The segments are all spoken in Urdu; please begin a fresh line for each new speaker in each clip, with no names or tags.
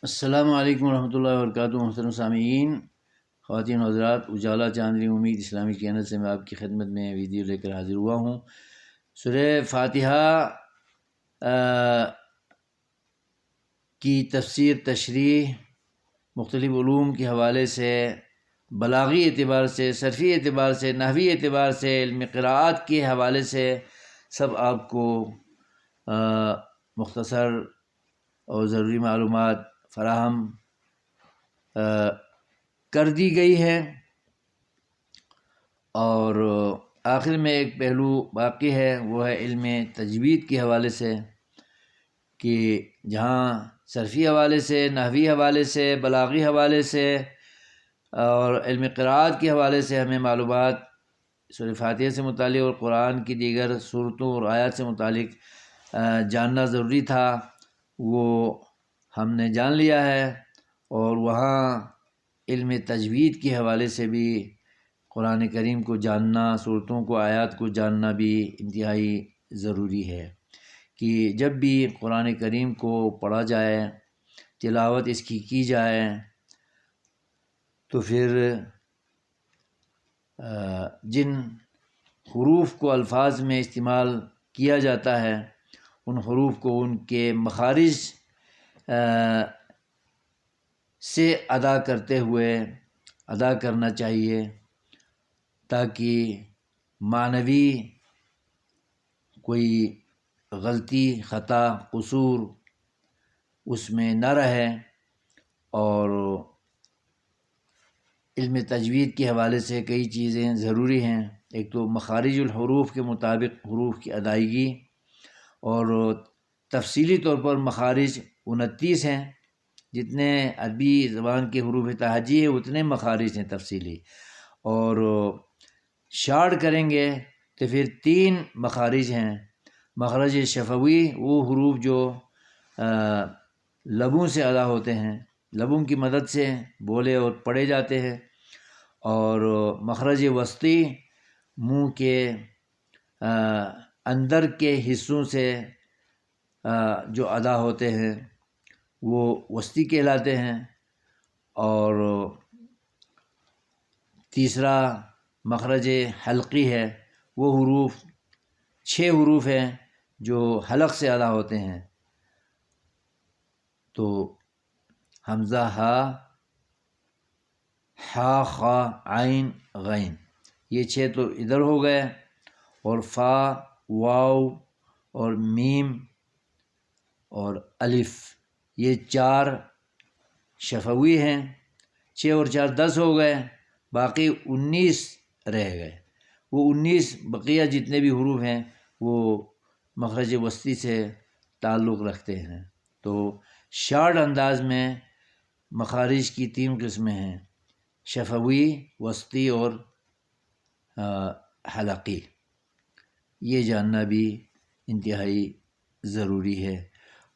السلام علیکم ورحمۃ اللہ وبرکاتہ۔ محترم سامعین، خواتین و حضرات، اجالا چاندنی امید اسلامی چینل سے میں آپ کی خدمت میں ویڈیو لے کر حاضر ہوا ہوں۔ سورہ فاتحہ کی تفسیر، تشریح، مختلف علوم کے حوالے سے، بلاغی اعتبار سے، صرفی اعتبار سے، نحوی اعتبار سے، علم قراءات کے حوالے سے سب آپ کو مختصر اور ضروری معلومات فراہم کر دی گئی ہے، اور آخر میں ایک پہلو باقی ہے، وہ ہے علم تجوید کے حوالے سے، کہ جہاں صرفی حوالے سے، نحوی حوالے سے، بلاغی حوالے سے اور علم قراءات کے حوالے سے ہمیں معلومات سورہ فاتحہ سے متعلق اور قرآن کی دیگر صورتوں اور آیات سے متعلق جاننا ضروری تھا، وہ ہم نے جان لیا ہے۔ اور وہاں علم تجوید کے حوالے سے بھی قرآن کریم کو جاننا، صورتوں کو، آیات کو جاننا بھی انتہائی ضروری ہے، کہ جب بھی قرآن کریم کو پڑھا جائے، تلاوت اس کی جائے، تو پھر جن حروف کو الفاظ میں استعمال کیا جاتا ہے، ان حروف کو ان کے مخارج سے ادا کرتے ہوئے ادا کرنا چاہیے، تاکہ معنوی کوئی غلطی، خطا، قصور اس میں نہ رہے۔ اور علم تجوید کے حوالے سے کئی چیزیں ضروری ہیں۔ ایک تو مخارج الحروف کے مطابق حروف کی ادائیگی، اور تفصیلی طور پر مخارج 29 ہیں، جتنے عربی زبان کے حروف تہجی ہیں اتنے مخارج ہیں تفصیلی، اور شارٹ کریں گے تو پھر 3 مخارج ہیں۔ مخرج شفوی، وہ حروف جو لبوں سے ادا ہوتے ہیں، لبوں کی مدد سے بولے اور پڑھے جاتے ہیں، اور مخرج وسطی، منہ کے اندر کے حصوں سے جو ادا ہوتے ہیں وہ وسطی کہلاتے ہیں۔ اور تیسرا مخرج حلقی ہے، وہ حروف 6 حروف ہیں جو حلق سے ادا ہوتے ہیں، تو حمزہ، ہا، خا، عین، غین، یہ 6 تو ادھر ہو گئے، اور فا، واو اور میم اور الف، یہ 4 شفوی ہیں۔ 6 اور 4 10 ہو گئے، باقی 19 رہ گئے۔ وہ 19 بقیہ جتنے بھی حروف ہیں وہ مخرج وسطی سے تعلق رکھتے ہیں۔ تو شارٹ انداز میں مخارج کی 3 قسمیں ہیں: شفوی، وسطی اور حلقی۔ یہ جاننا بھی انتہائی ضروری ہے۔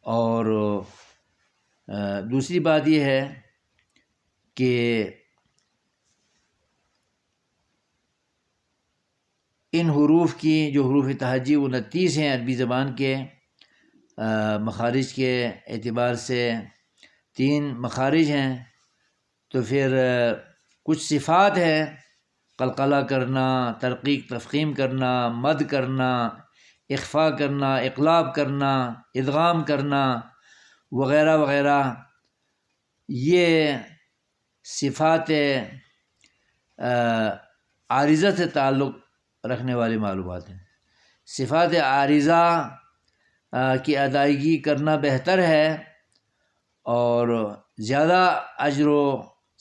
اور دوسری بات یہ ہے کہ ان حروف کی، جو حروف تہجی 29 ہیں عربی زبان کے، مخارج کے اعتبار سے 3 مخارج ہیں، تو پھر کچھ صفات ہیں: قلقلہ کرنا، ترقیق تفخیم کرنا، مد کرنا، اخفا کرنا، اقلاب کرنا، ادغام کرنا وغیرہ وغیرہ۔ یہ صفات عارضہ سے تعلق رکھنے والی معلومات ہیں۔ صفات عارضہ کی ادائیگی کرنا بہتر ہے، اور زیادہ اجر و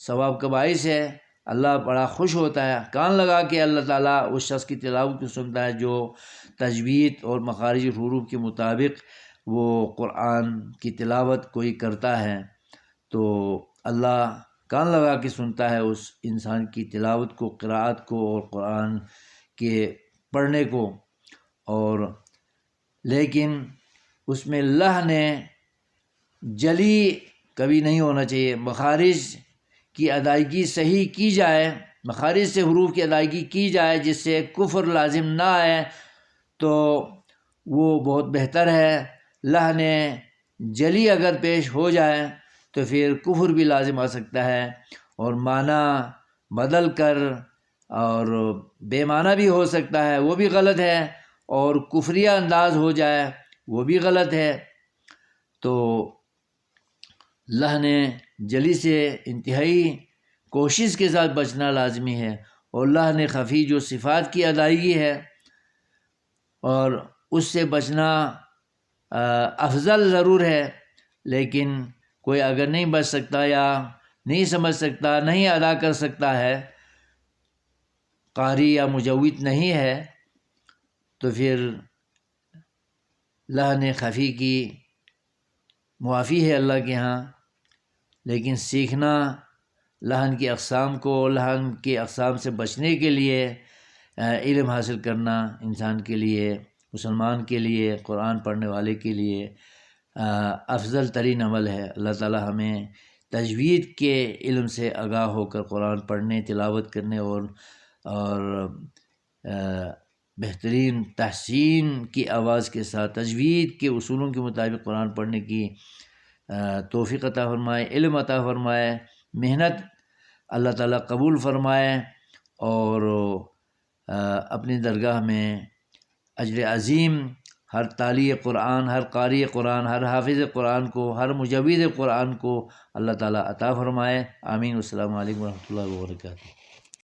ثواب کا باعث ہے۔ اللہ بڑا خوش ہوتا ہے، کان لگا کے اللہ تعالیٰ اس شخص کی تلاوت کو سنتا ہے جو تجوید اور مخارج الحروف کے مطابق وہ قرآن کی تلاوت کوئی کرتا ہے، تو اللہ کان لگا کے سنتا ہے اس انسان کی تلاوت کو، قراءت کو، اور قرآن کے پڑھنے کو۔ اور لیکن اس میں لحن جلی کبھی نہیں ہونا چاہیے۔ مخارج کی ادائیگی صحیح کی جائے، مخارج سے حروف کی ادائیگی کی جائے جس سے کفر لازم نہ آئے، تو وہ بہت بہتر ہے۔ لحن جلی اگر پیش ہو جائے تو پھر کفر بھی لازم آ سکتا ہے، اور معنی بدل کر اور بے معنی بھی ہو سکتا ہے، وہ بھی غلط ہے، اور کفریہ انداز ہو جائے وہ بھی غلط ہے۔ تو لحن جلی سے انتہائی کوشش کے ساتھ بچنا لازمی ہے، اور لحن خفی جو صفات کی ادائیگی ہے اور اس سے بچنا افضل ضرور ہے، لیکن کوئی اگر نہیں بچ سکتا یا نہیں سمجھ سکتا، نہیں ادا کر سکتا ہے، قاری یا مجوید نہیں ہے، تو پھر لحن خفی کی معافی ہے اللہ کے ہاں۔ لیکن سیکھنا لحن کی اقسام کو، لحن کی اقسام سے بچنے کے لیے علم حاصل کرنا انسان کے لیے، مسلمان کے لیے، قرآن پڑھنے والے کے لیے افضل ترین عمل ہے۔ اللہ تعالی ہمیں تجوید کے علم سے آگاہ ہو کر قرآن پڑھنے، تلاوت کرنے اور بہترین تحسین کی آواز کے ساتھ تجوید کے اصولوں کے مطابق قرآن پڑھنے کی توفیق عطا فرمائے، علم عطا فرمائے، محنت اللہ تعالیٰ قبول فرمائے، اور اپنی درگاہ میں اجر عظیم ہر تالی قرآن، ہر قاری قرآن، ہر حافظ قرآن کو، ہر مجوید قرآن کو اللہ تعالیٰ عطا فرمائے۔ آمین۔ السلام علیکم ورحمۃ اللہ وبرکاتہ۔